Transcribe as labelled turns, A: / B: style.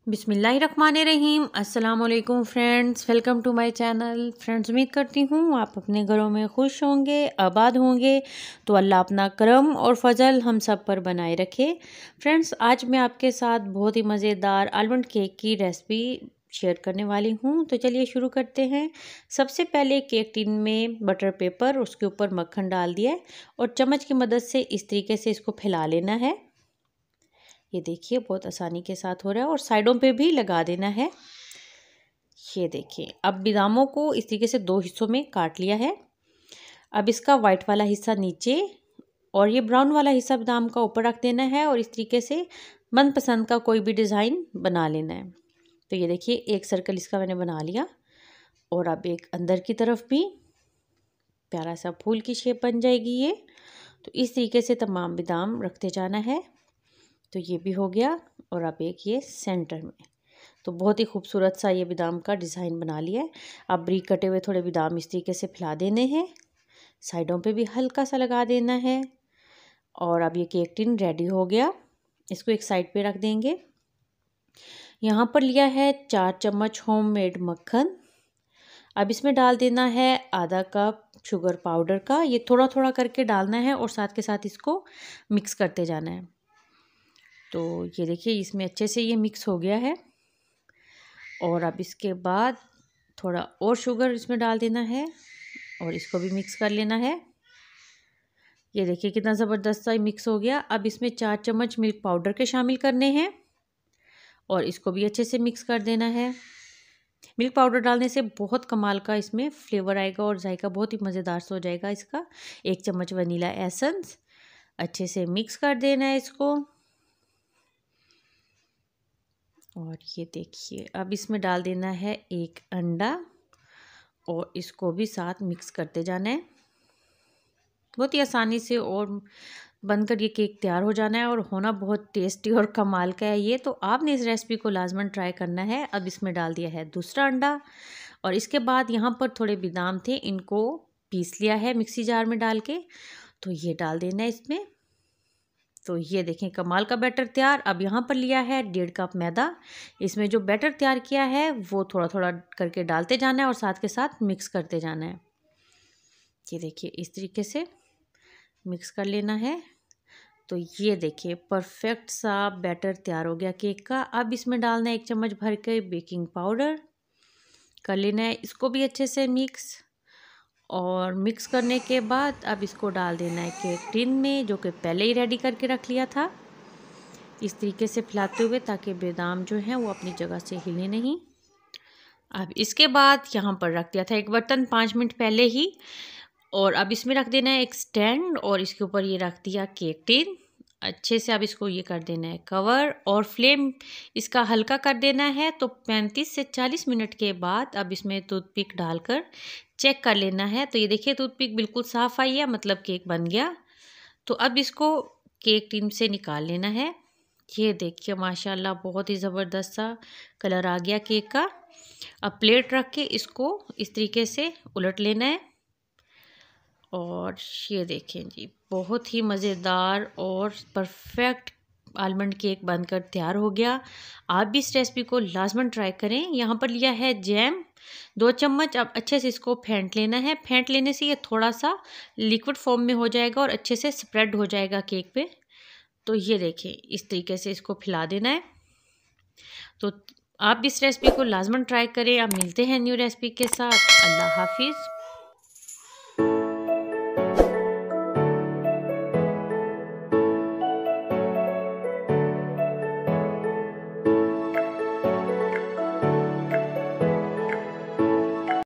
A: बिस्मिल्लाहिर्रहमानिर्रहीम। अस्सलाम वालेकुम friends, welcome to my channel. Friends, उम्मीद करती हूँ आप अपने घरों में खुश होंगे, आबाद होंगे। तो अल्लाह अपना करम और फजल हम सब पर बनाए रखे। फ्रेंड्स, आज मैं आपके साथ बहुत ही मज़ेदार आलमंड केक की रेसिपी शेयर करने वाली हूँ। तो चलिए शुरू करते हैं। सबसे पहले केक टिन में बटर पेपर, उसके ऊपर मक्खन डाल दिया और चम्मच की मदद से इस तरीके से इसको फैला लेना है। ये देखिए बहुत आसानी के साथ हो रहा है और साइडों पे भी लगा देना है। ये देखिए, अब बादामों को इस तरीके से 2 हिस्सों में काट लिया है। अब इसका वाइट वाला हिस्सा नीचे और ये ब्राउन वाला हिस्सा बादाम का ऊपर रख देना है और इस तरीके से मनपसंद का कोई भी डिज़ाइन बना लेना है। तो ये देखिए, एक सर्कल इसका मैंने बना लिया और अब एक अंदर की तरफ भी प्यारा सा फूल की शेप बन जाएगी ये। तो इस तरीके से तमाम बादाम रखते जाना है। तो ये भी हो गया और अब एक ये सेंटर में। तो बहुत ही खूबसूरत सा ये बादाम का डिज़ाइन बना लिया है। अब ब्रीक कटे हुए थोड़े बादाम इस तरीके से फैला देने हैं, साइडों पे भी हल्का सा लगा देना है। और अब ये केक टिन रेडी हो गया। इसको एक साइड पे रख देंगे। यहाँ पर लिया है 4 चम्मच होममेड मक्खन। अब इसमें डाल देना है आधा कप शुगर पाउडर का। ये थोड़ा थोड़ा करके डालना है और साथ के साथ इसको मिक्स करते जाना है। तो ये देखिए, इसमें अच्छे से ये मिक्स हो गया है। और अब इसके बाद थोड़ा और शुगर इसमें डाल देना है और इसको भी मिक्स कर लेना है। ये देखिए कितना ज़बरदस्त सा मिक्स हो गया। अब इसमें 4 चम्मच मिल्क पाउडर के शामिल करने हैं और इसको भी अच्छे से मिक्स कर देना है। मिल्क पाउडर डालने से बहुत कमाल का इसमें फ्लेवर आएगा और जायका बहुत ही मज़ेदार सा हो जाएगा इसका। 1 चम्मच वनीला एसेंस, अच्छे से मिक्स कर देना है इसको। और ये देखिए, अब इसमें डाल देना है 1 अंडा और इसको भी साथ मिक्स करते जाना है। बहुत ही आसानी से और बनकर ये केक तैयार हो जाना है और होना बहुत टेस्टी और कमाल का है ये। तो आपने इस रेसिपी को लाजमन ट्राई करना है। अब इसमें डाल दिया है दूसरा अंडा और इसके बाद यहाँ पर थोड़े बादाम थे, इनको पीस लिया है मिक्सी जार में डाल के। तो ये डाल देना है इसमें। तो ये देखें कमाल का बैटर तैयार। अब यहाँ पर लिया है 1.5 कप मैदा। इसमें जो बैटर तैयार किया है वो थोड़ा थोड़ा करके डालते जाना है और साथ के साथ मिक्स करते जाना है। ये देखिए इस तरीके से मिक्स कर लेना है। तो ये देखिए परफेक्ट सा बैटर तैयार हो गया केक का। अब इसमें डालना है 1 चम्मच भर के बेकिंग पाउडर, कर लेना है इसको भी अच्छे से मिक्स। और मिक्स करने के बाद अब इसको डाल देना है केक टिन में, जो कि पहले ही रेडी करके रख लिया था। इस तरीके से फैलाते हुए ताकि बादाम जो हैं वो अपनी जगह से हिले नहीं। अब इसके बाद यहाँ पर रख दिया था एक बर्तन 5 मिनट पहले ही और अब इसमें रख देना है एक स्टैंड और इसके ऊपर ये रख दिया केक टिन। अच्छे से अब इसको ये कर देना है कवर और फ्लेम इसका हल्का कर देना है। तो 35 से 40 मिनट के बाद अब इसमें टूथपिक डालकर चेक कर लेना है। तो ये देखिए टूथपिक बिल्कुल साफ़ आई है, मतलब केक बन गया। तो अब इसको केक टिन से निकाल लेना है। ये देखिए माशाल्लाह बहुत ही ज़बरदस्त सा कलर आ गया केक का। अब प्लेट रख के इसको इस तरीके से उलट लेना है और ये देखें जी बहुत ही मज़ेदार और परफेक्ट आलमंड केक बनकर तैयार हो गया। आप भी इस रेसिपी को लाजमन ट्राई करें। यहाँ पर लिया है जैम 2 चम्मच। अब अच्छे से इसको फेंट लेना है। फेंट लेने से ये थोड़ा सा लिक्विड फॉर्म में हो जाएगा और अच्छे से स्प्रेड हो जाएगा केक पे। तो ये देखें इस तरीके से इसको फैला देना है। तो आप भी इस रेसिपी को लाजमन ट्राई करें। आप मिलते हैं न्यू रेसिपी के साथ। अल्लाह हाफिज़।